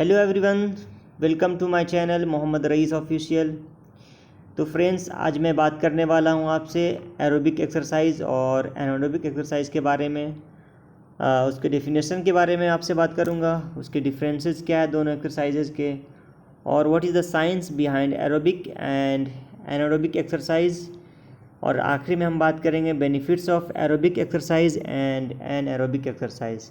Hello everyone, welcome to my channel Mohammad Rais official. तो friends, आज मैं बात करने वाला हूं आपसे एरोबिक एक्सरसाइज और एनारोबिक एक्सरसाइज के बारे में। उसके डेफिनेशन के बारे में आपसे बात करूंगा, उसके डिफरेंसेस क्या है दोनों एक्सरसाइजेज के, और what is the science behind aerobic and anaerobic exercise. और आखिरी में हम बात करेंगे benefits of aerobic exercise and anaerobic exercise.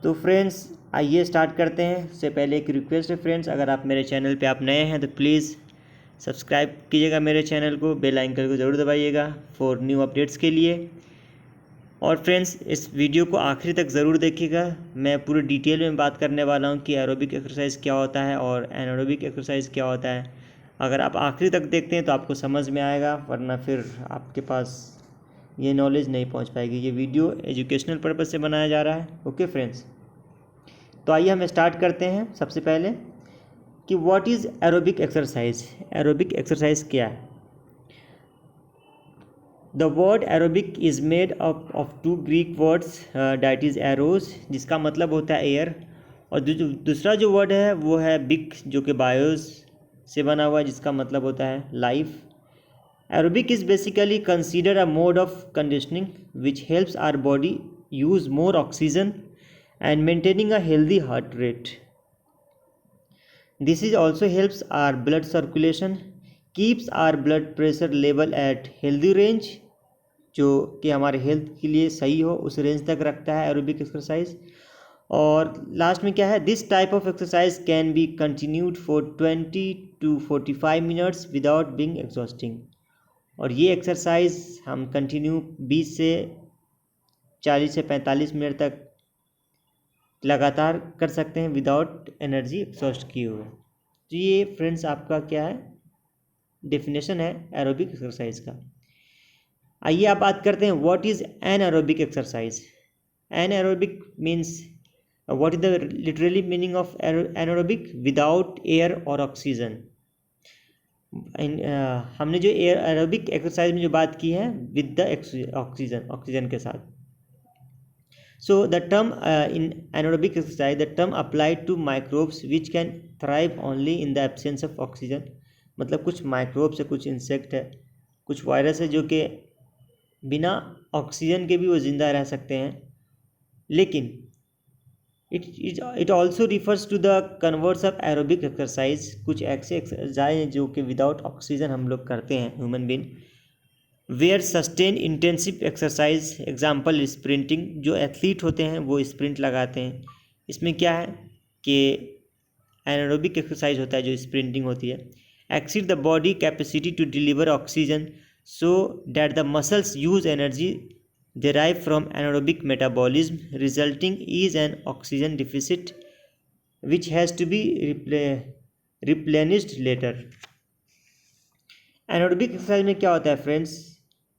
तो फ्रेंड्स, आइए स्टार्ट करते हैं। उससे पहले एक रिक्वेस्ट है फ्रेंड्स, अगर आप मेरे चैनल पे आप नए हैं तो प्लीज़ सब्सक्राइब कीजिएगा मेरे चैनल को, बेल आइकन को ज़रूर दबाइएगा फॉर न्यू अपडेट्स के लिए। और फ्रेंड्स, इस वीडियो को आखिरी तक ज़रूर देखिएगा। मैं पूरी डिटेल में बात करने वाला हूँ कि एरोबिक एक्सरसाइज क्या होता है और एनारोबिक एक्सरसाइज क्या होता है। अगर आप आखिरी तक देखते हैं तो आपको समझ में आएगा, वरना फिर आपके पास ये नॉलेज नहीं पहुँच पाएगी। ये वीडियो एजुकेशनल पर्पज़ से बनाया जा रहा है। ओके फ्रेंड्स, तो आइए हम स्टार्ट करते हैं। सबसे पहले कि what is aerobic exercise. Aerobic exercise क्या है? The word aerobic is made up of two Greek words, that is aeros, जिसका मतलब होता है एयर, और दूसरा जो वर्ड है वो है बिक, जो कि बायोस से बना हुआ है, जिसका मतलब होता है life. Aerobic is basically consider a mode of conditioning which helps our body use more oxygen and maintaining a healthy heart rate. This is also helps our blood circulation, keeps our blood pressure level at healthy range, जो कि हमारे health के लिए सही हो उस range तक रखता है एरोबिक एक्सरसाइज। और लास्ट में क्या है, this type of exercise can be continued for 20 to 45 minutes without being exhausting. और ये एक्सरसाइज हम कंटिन्यू 20 से 40 से 45 मिनट तक लगातार कर सकते हैं विदाउट एनर्जी एक्सॉस्ट किए हुए। तो ये फ्रेंड्स आपका क्या है, डेफिनेशन है एरोबिक एक्सरसाइज का। आइए आप बात करते हैं what is an aerobic exercise. An aerobic means what is the literally meaning of anaerobic, without air और ऑक्सीजन। हमने जो एरोबिक एक्सरसाइज में जो बात की है विद द ऑक्सीजन के साथ। So the term in anaerobic exercise, the term applied to microbes which can thrive only in the absence of oxygen। मतलब कुछ माइक्रोब्स है, कुछ इंसेक्ट है, कुछ वायरस है जो कि बिना ऑक्सीजन के भी वो ज़िंदा रह सकते हैं। लेकिन it also refers to the converse of aerobic exercise. कुछ ऐसे एक्सरसाइज हैं जो कि विदाउट ऑक्सीजन हम लोग करते हैं, human being, where sustain intensive exercise, example sprinting. जो एथलीट होते हैं वो स्प्रिंट लगाते हैं। इसमें क्या है कि एनारोबिक एक्सरसाइज होता है जो स्प्रिंटिंग होती है। Exceed the body capacity to deliver oxygen so that the muscles use energy derive from anaerobic metabolism, resulting is an oxygen deficit which has to be replenished later। Anaerobic exercise में क्या होता है friends,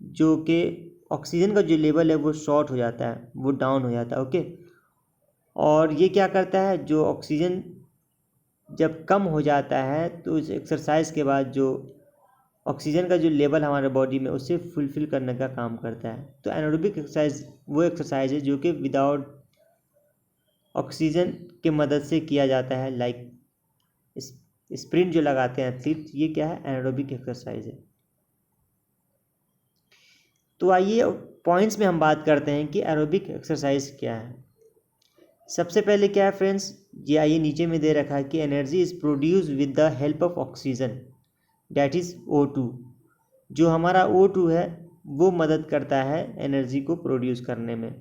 जो कि oxygen का जो level है वो शॉर्ट हो जाता है, वो डाउन हो जाता है। ओके, और ये क्या करता है, जो ऑक्सीजन जब कम हो जाता है तो इस एक्सरसाइज के बाद जो ऑक्सीजन का जो लेवल हमारे बॉडी में उसे फुलफ़िल करने का काम करता है। तो एनारोबिक एक्सरसाइज वो एक्सरसाइज है जो कि विदाउट ऑक्सीजन के मदद से किया जाता है। लाइक स्प्रिंट जो लगाते हैं एथलीट, ये क्या है, एनारोबिक एक्सरसाइज है। तो आइए पॉइंट्स में हम बात करते हैं कि एरोबिक एक्सरसाइज क्या है। सबसे पहले क्या है फ्रेंड्स, ये आइए नीचे में दे रखा है कि energy is produce with the help of oxygen, that is O2। जो हमारा O2 है वो मदद करता है एनर्जी को प्रोड्यूस करने में।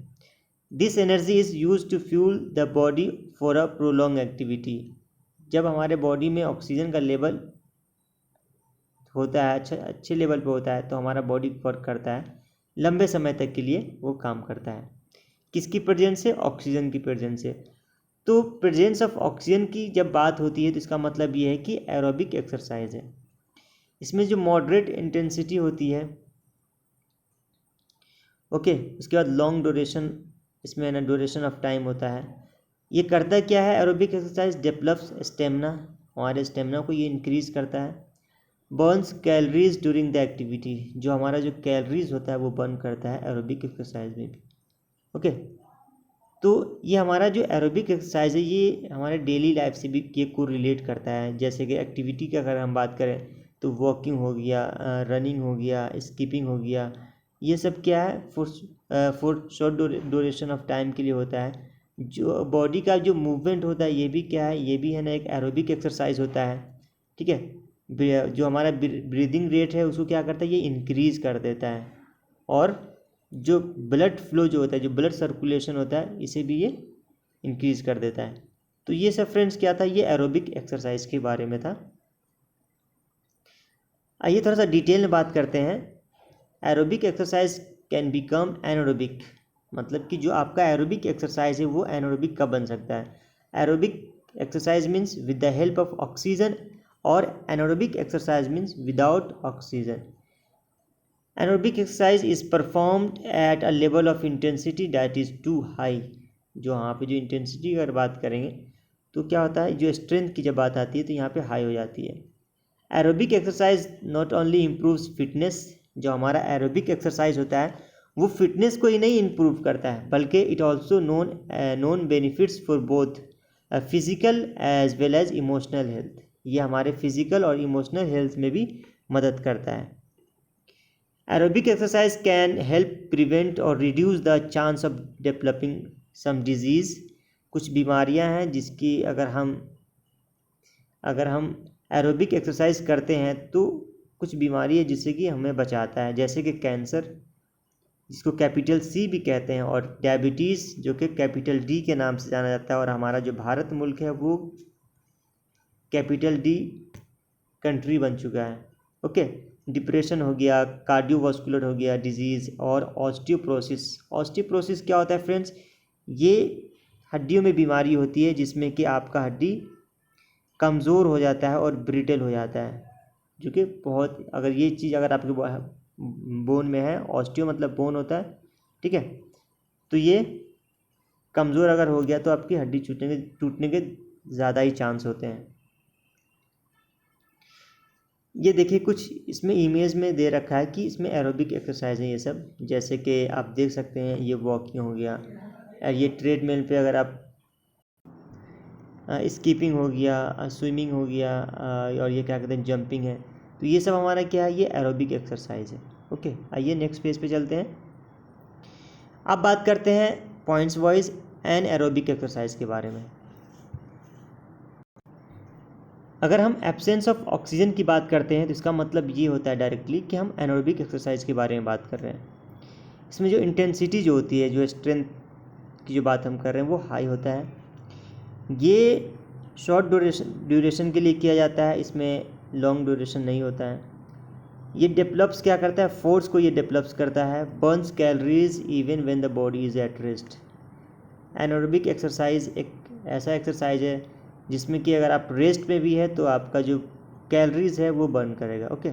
This energy is use to fuel the body for a prolong activity. जब हमारे बॉडी में ऑक्सीजन का लेवल होता है, अच्छे लेवल पे होता है, तो हमारा बॉडी वर्क करता है, लंबे समय तक के लिए वो काम करता है। किसकी प्रेजेंस से? ऑक्सीजन की प्रेजेंस से। तो प्रेजेंस ऑफ ऑक्सीजन की जब बात होती है तो इसका मतलब ये है कि एरोबिक एक्सरसाइज है। इसमें जो मॉडरेट इंटेंसिटी होती है, ओके, उसके बाद लॉन्ग ड्यूरेशन, इसमें ना ड्यूरेशन ऑफ टाइम होता है। ये करता क्या है एरोबिक एक्सरसाइज? डेवलप्स स्टेमिना, हमारे स्टेमिना को ये इंक्रीज करता है। Burns calories during the activity, जो हमारा जो कैलोरीज होता है वो बर्न करता है एरोबिक एक्सरसाइज में भी। ओके, तो ये हमारा जो एरोबिक एक्सरसाइज है ये हमारे डेली लाइफ से भी ये को रिलेट करता है। जैसे कि एक्टिविटी की अगर हम बात करें तो वॉकिंग हो गया, रनिंग हो गया, स्किपिंग हो गया, ये सब क्या है for short duration of time के लिए होता है। जो बॉडी का जो मूवमेंट होता है ये भी क्या है, ये भी है ना एक एरोबिक एक्सरसाइज होता है। ठीक है, जो हमारा ब्रीदिंग रेट है उसको क्या करता है, ये इंक्रीज़ कर देता है। और जो ब्लड फ्लो जो होता है, जो ब्लड सर्कुलेशन होता है, इसे भी ये इंक्रीज़ कर देता है। तो ये सब फ्रेंड्स क्या था, ये एरोबिक एक्सरसाइज के बारे में था। आइए थोड़ा सा डिटेल में बात करते हैं। Aerobic exercise can become anaerobic, मतलब कि जो आपका एरोबिक एक्सरसाइज है वो एनारोबिक कब बन सकता है। Aerobic exercise means with the help of oxygen, और anaerobic exercise means without oxygen. Anaerobic exercise is performed at a level of intensity that is too high. जो यहाँ पे जो इंटेंसिटी अगर बात करेंगे तो क्या होता है, जो स्ट्रेंथ की जब बात आती है तो यहाँ पे हाई हो जाती है। Aerobic exercise not only improves fitness, जो हमारा एरोबिक एक्सरसाइज होता है वो फिटनेस को ही नहीं इम्प्रूव करता है, बल्कि it also known benefits for both physical as well as emotional health. ये हमारे फिजिकल और इमोशनल हेल्थ में भी मदद करता है। Aerobic exercise can help prevent और reduce the chance of developing some disease. कुछ बीमारियां हैं जिसकी अगर हम एरोबिक एक्सरसाइज करते हैं तो कुछ बीमारी है जिससे कि हमें बचाता है, जैसे कि कैंसर जिसको कैपिटल सी भी कहते हैं, और डायबिटीज़ जो कि कैपिटल डी के नाम से जाना जाता है। और हमारा जो भारत मुल्क है वो कैपिटल डी कंट्री बन चुका है। ओके, डिप्रेशन हो गया, कार्डियोवास्कुलर हो गया डिजीज़, और ऑस्टियोप्रोसिस। ऑस्टियोप्रोसिस क्या होता है फ्रेंड्स, ये हड्डियों में बीमारी होती है जिसमें कि आपका हड्डी कमज़ोर हो जाता है और ब्रिटल हो जाता है, जो कि बहुत, अगर ये चीज़ अगर आपके बोन में है, ऑस्टियो मतलब बोन होता है, ठीक है, तो ये कमज़ोर अगर हो गया तो आपकी हड्डी टूटने के ज़्यादा ही चांस होते हैं। ये देखिए कुछ इसमें इमेज में दे रखा है कि इसमें एरोबिक एक्सरसाइज है ये सब, जैसे कि आप देख सकते हैं ये वॉकिंग हो गया, और ये ट्रेडमिल पे अगर आप स्कीपिंग हो गया, स्विमिंग हो गया, और ये क्या कहते हैं जंपिंग है, तो ये सब हमारा क्या है, ये एरोबिक एक्सरसाइज है। ओके, आइए नेक्स्ट पेज पे चलते हैं। अब बात करते हैं points wise an aerobic exercise के बारे में। अगर हम एब्सेंस ऑफ ऑक्सीजन की बात करते हैं तो इसका मतलब ये होता है डायरेक्टली कि हम एनारोबिक एक्सरसाइज के बारे में बात कर रहे हैं। इसमें जो इंटेंसिटी जो होती है, जो स्ट्रेंथ की जो बात हम कर रहे हैं वो हाई होता है। ये शॉर्ट ड्यूरेशन के लिए किया जाता है, इसमें लॉन्ग ड्यूरेशन नहीं होता है। ये डेवलप्स क्या करता है, फोर्स को ये डेवलप्स करता है, Burns calories even when the body is at rest. Anaerobic exercise एक ऐसा एक्सरसाइज है जिसमें कि अगर आप रेस्ट में भी है तो आपका जो कैलोरीज है वो बर्न करेगा। Okay,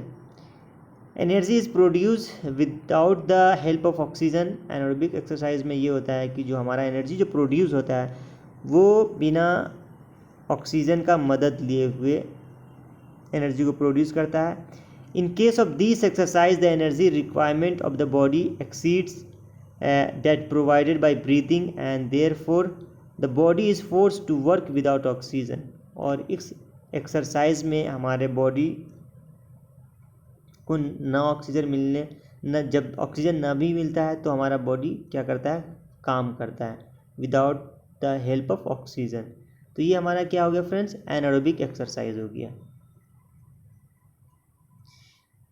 energy is produce without the help of oxygen. Anaerobic exercise में ये होता है कि जो हमारा एनर्जी जो प्रोड्यूस होता है वो बिना ऑक्सीजन का मदद लिए हुए एनर्जी को प्रोड्यूस करता है। In case of this exercise the energy requirement of the body exceeds that provided by breathing and therefore the body is forced to work without oxygen. और इस एक्सरसाइज में हमारे बॉडी को ना ऑक्सीजन मिलने न जब ऑक्सीजन ना भी मिलता है तो हमारा बॉडी क्या करता है, काम करता है without the help of oxygen. तो ये हमारा क्या हो गया फ्रेंड्स, एनारोबिक एक्सरसाइज हो गया।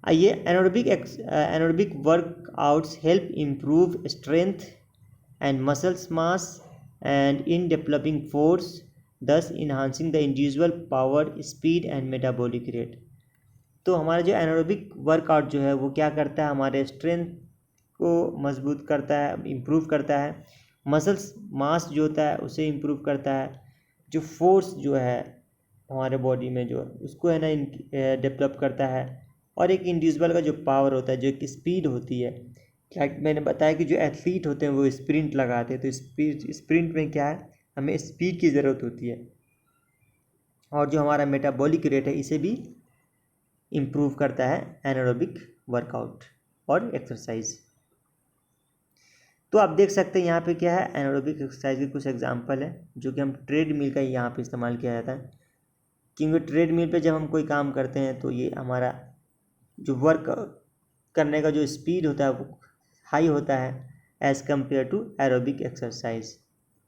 आइए anaerobic workouts help improve strength and muscles mass and in developing force, thus enhancing the individual power, speed and metabolic rate. तो हमारा जो एनारोबिक वर्कआउट जो है वो क्या करता है, हमारे स्ट्रेंथ को मजबूत करता है, इम्प्रूव करता है, मसल्स मास जो होता है उसे इम्प्रूव करता है, जो फोर्स जो है हमारे बॉडी में जो उसको है ना डेवलप करता है, और एक इंडिविजुअल का जो पावर होता है, जो एक स्पीड होती है। क्या मैंने बताया कि जो एथलीट होते हैं वो स्प्रिंट लगाते हैं, तो स्प्रिंट में क्या है, हमें स्पीड की ज़रूरत होती है, और जो हमारा मेटाबॉलिक रेट है इसे भी इम्प्रूव करता है एनारोबिक वर्कआउट और एक्सरसाइज। तो आप देख सकते हैं यहाँ पे क्या है, एनारोबिक एक्सरसाइज के कुछ एग्जांपल है जो कि हम ट्रेड मिल का यहाँ पे इस्तेमाल किया जाता है, क्योंकि ट्रेड मिल पे जब हम कोई काम करते हैं तो ये हमारा जो वर्क करने का जो स्पीड होता है वो हाई होता है as compare to aerobic exercise.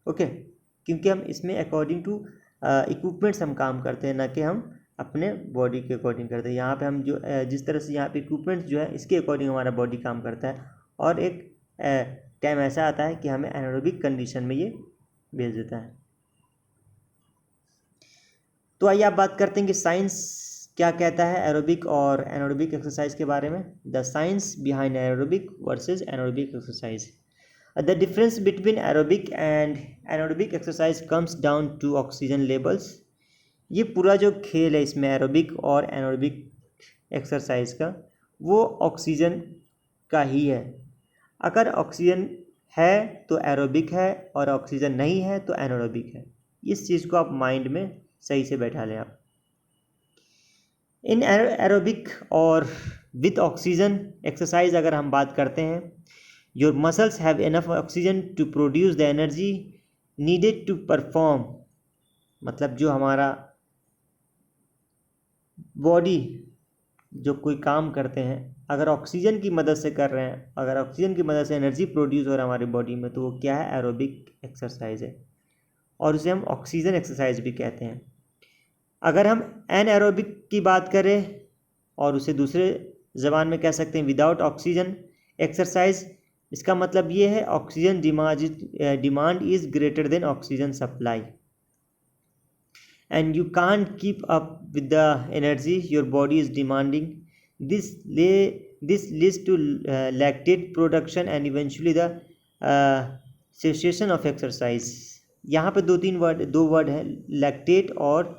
Okay, क्योंकि हम इसमें अकॉर्डिंग टू इक्विपमेंट्स हम काम करते हैं, ना कि हम अपने बॉडी के अकॉर्डिंग करते हैं। यहाँ पे हम जो जिस तरह से यहाँ पे इक्विपमेंट्स जो है इसके अकॉर्डिंग हमारा बॉडी काम करता है, और एक टाइम ऐसा आता है कि हमें एनारोबिक कंडीशन में ये भेज देता है। तो आइए आप बात करते हैं कि साइंस क्या कहता है एरोबिक और एनारोबिक एक्सरसाइज के बारे में। The science behind aerobic versus anaerobic exercise. The difference between aerobic and anaerobic exercise comes down to oxygen levels. ये पूरा जो खेल है इसमें एरोबिक और एनारोबिक एक्सरसाइज का, वो ऑक्सीजन का ही है। अगर ऑक्सीजन है तो एरोबिक है, और ऑक्सीजन नहीं है तो एनारोबिक है। इस चीज़ को आप माइंड में सही से बैठा लें आप। इन एरोबिक और विथ ऑक्सीजन एक्सरसाइज अगर हम बात करते हैं, your muscles have enough oxygen to produce the energy needed to perform. मतलब जो हमारा बॉडी जो कोई काम करते हैं, अगर ऑक्सीजन की मदद से कर रहे हैं, अगर ऑक्सीजन की मदद से एनर्जी प्रोड्यूस हो रहा है हमारी बॉडी में, तो वो क्या है, एरोबिक एक्सरसाइज है, और उसे हम ऑक्सीजन एक्सरसाइज भी कहते हैं। अगर हम एनएरोबिक की बात करें और उसे दूसरे ज़बान में कह सकते हैं विदाउट ऑक्सीजन एक्सरसाइज, इसका मतलब ये है oxygen demand is greater than oxygen supply, and you can't keep up with the energy your body is demanding. This leads to lactate production and eventually the cessation of exercise. यहाँ पे दो word है, lactate और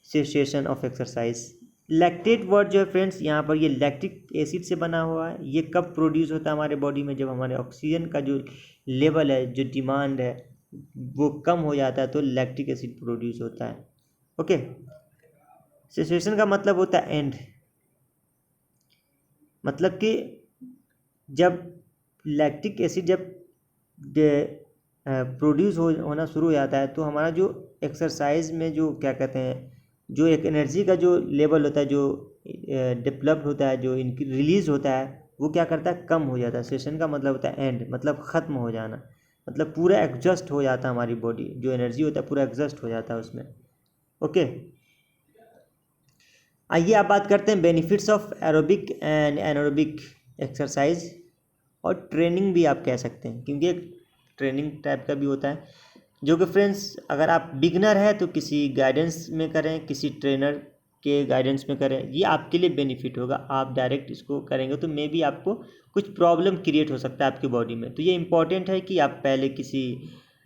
cessation of exercise. Lactate word जो है friends, यहाँ पर ये लैक्टिक एसिड से बना हुआ है। ये कब प्रोड्यूस होता है हमारे बॉडी में, जब हमारे ऑक्सीजन का जो लेवल है, जो डिमांड है, वो कम हो जाता है, तो लैक्टिक एसिड प्रोड्यूस होता है। ओके, सेसेशन का मतलब होता है एंड, मतलब कि जब लैक्टिक एसिड जब प्रोड्यूस होना शुरू हो जाता है, तो हमारा जो एक्सरसाइज में जो क्या कहते हैं, जो एक एनर्जी का जो लेवल होता है, जो डेवलप्ड होता है, जो इनकी रिलीज होता है, वो क्या करता है, कम हो जाता है। सेशन का मतलब होता है एंड, मतलब ख़त्म हो जाना, मतलब पूरा एग्जॉस्ट हो जाता है हमारी बॉडी, जो एनर्जी होता है पूरा एग्जॉस्ट हो जाता है उसमें। ओके, आइए आप बात करते हैं benefits of aerobic and anaerobic exercise, और ट्रेनिंग भी आप कह सकते हैं, क्योंकि एक ट्रेनिंग टाइप का भी होता है, जो कि फ्रेंड्स अगर आप बिगनर है तो किसी गाइडेंस में करें, किसी ट्रेनर के गाइडेंस में करें, ये आपके लिए बेनिफिट होगा। आप डायरेक्ट इसको करेंगे तो मे बी आपको कुछ प्रॉब्लम क्रिएट हो सकता है आपकी बॉडी में। तो ये इंपॉर्टेंट है कि आप पहले किसी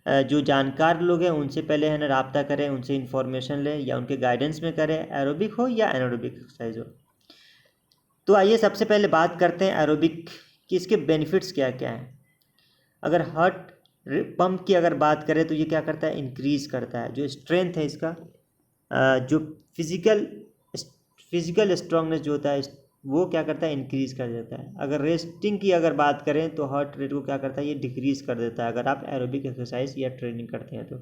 जो जानकार लोग हैं उनसे पहले है ना रब्ता करें, उनसे इन्फॉर्मेशन लें, या उनके गाइडेंस में करें, एरोबिक हो या एनारोबिक एक्सरसाइज हो। तो आइए सबसे पहले बात करते हैं एरोबिक कि इसके बेनिफिट्स क्या क्या हैं। अगर हार्ट पंप की अगर बात करें तो ये क्या करता है, इंक्रीज़ करता है जो स्ट्रेंथ है इसका, जो फिजिकल स्ट्रांगनेस जो होता है वो क्या करता है, इंक्रीज़ कर देता है। अगर रेस्टिंग की अगर बात करें तो हार्ट रेट को क्या करता है, ये डिक्रीज़ कर देता है अगर आप एरोबिक एक्सरसाइज या ट्रेनिंग करते हैं तो।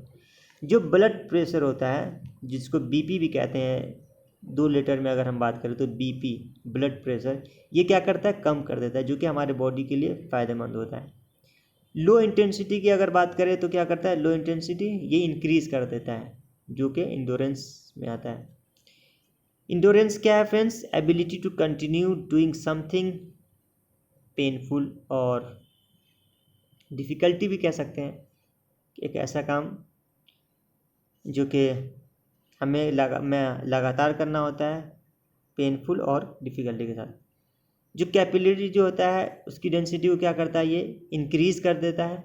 जो ब्लड प्रेशर होता है, जिसको बीपी भी कहते हैं, 2 लीटर में अगर हम बात करें तो बीपी ब्लड प्रेशर, ये क्या करता है, कम कर देता है, जो कि हमारे बॉडी के लिए फ़ायदेमंद होता है। लो इंटेंसिटी की अगर बात करें तो क्या करता है, लो इंटेंसिटी ये इंक्रीज़ कर देता है, जो कि इंडोरेंस में आता है। इंडोरेंस क्या है friends, ability to continue doing something painful और डिफ़िकल्टी भी कह सकते हैं, एक ऐसा काम जो कि हमें लगातार करना होता है, पेनफुल और डिफ़िकल्टी के साथ। जो कैपिलरी जो होता है उसकी डेंसिटी को क्या करता है, ये इंक्रीज़ कर देता है।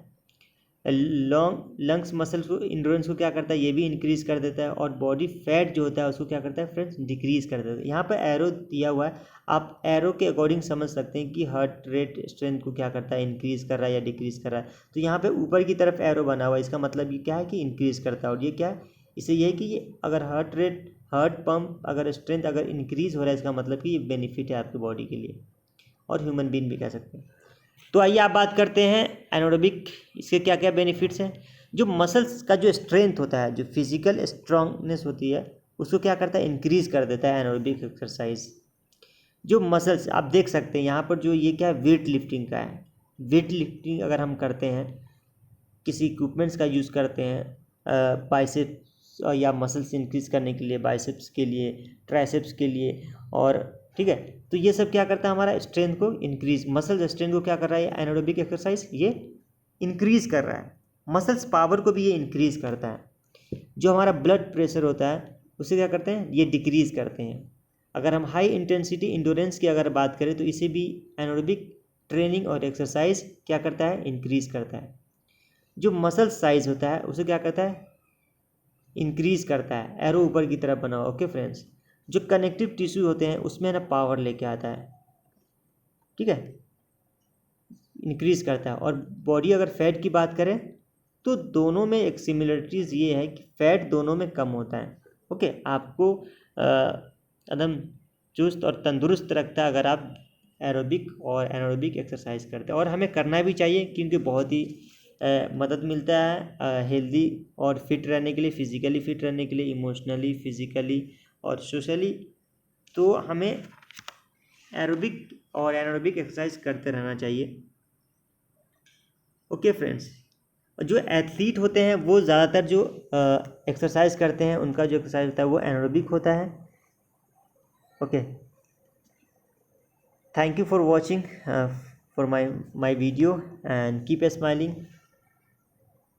लंग्स मसल्स को, इंडोरेंस को क्या करता है, ये भी इंक्रीज़ कर देता है। और बॉडी फैट जो होता है उसको क्या करता है फ्रेंड्स, डिक्रीज़ कर देता है। यहाँ पर एरो दिया हुआ है, आप एरो के अकॉर्डिंग समझ सकते हैं कि हार्ट रेट स्ट्रेंथ को क्या करता है, इंक्रीज़ कर रहा है या डिक्रीज़ कर रहा है। तो यहाँ पे ऊपर की तरफ एरो बना हुआ है, इसका मतलब ये क्या है कि इंक्रीज़ करता है। और ये क्या है, इससे ये है कि ये अगर हार्ट पंप अगर स्ट्रेंथ अगर इंक्रीज़ हो रहा है, इसका मतलब कि ये बेनिफिट है आपकी बॉडी के लिए, और ह्यूमन बीइंग भी कह सकते हैं। तो आइए आप बात करते हैं एनारोबिक, इसके क्या क्या बेनिफिट्स हैं। जो मसल्स का जो स्ट्रेंथ होता है, जो फिजिकल स्ट्रांगनेस होती है, उसको क्या करता है, इंक्रीज कर देता है एनारोबिक एक्सरसाइज। जो मसल्स आप देख सकते हैं यहाँ पर, जो ये क्या है, वेट लिफ्टिंग का है। वेट लिफ्टिंग अगर हम करते हैं, किसी इक्विपमेंट्स का यूज़ करते हैं बाइसेप्स या मसल्स इंक्रीज करने के लिए, बाइसेप्स के लिए, ट्राइसेप्स के लिए, और ठीक है, तो ये सब क्या करता है, हमारा स्ट्रेंथ को इंक्रीज, मसल्स स्ट्रेंथ को क्या कर रहा है एनारोबिक एक्सरसाइज, ये इंक्रीज कर रहा है। मसल्स पावर को भी ये इंक्रीज करता है। जो हमारा ब्लड प्रेशर होता है उसे क्या करते हैं, ये डिक्रीज करते हैं। अगर हम हाई इंटेंसिटी इंडोरेंस की अगर बात करें तो इसे भी एनारोबिक ट्रेनिंग और एक्सरसाइज क्या करता है, इंक्रीज करता है। जो मसल साइज होता है उसे क्या करता है, इंक्रीज करता है। एरो ऊपर की तरफ बना। ओके फ्रेंड्स, जो कनेक्टिव टिश्यू होते हैं उसमें ना पावर लेके आता है, ठीक है, इंक्रीज करता है। और बॉडी अगर फैट की बात करें तो दोनों में एक सिमिलरिटीज़ ये है कि फैट दोनों में कम होता है। ओके, आपको एकदम चुस्त और तंदुरुस्त रखता है अगर आप एरोबिक और एनारोबिक एक्सरसाइज करते हैं, और हमें करना भी चाहिए क्योंकि बहुत ही मदद मिलता है हेल्दी और फिट रहने के लिए, फिज़िकली फिट रहने के लिए, इमोशनली, फिज़िकली और सोशली। तो हमें एरोबिक और एनारोबिक एक्सरसाइज करते रहना चाहिए। ओके फ्रेंड्स, जो एथलीट होते हैं वो ज़्यादातर जो एक्सरसाइज करते हैं उनका जो एक्सरसाइज होता है वो एनारोबिक होता है। Okay, thank you for watching for my video and keep smiling.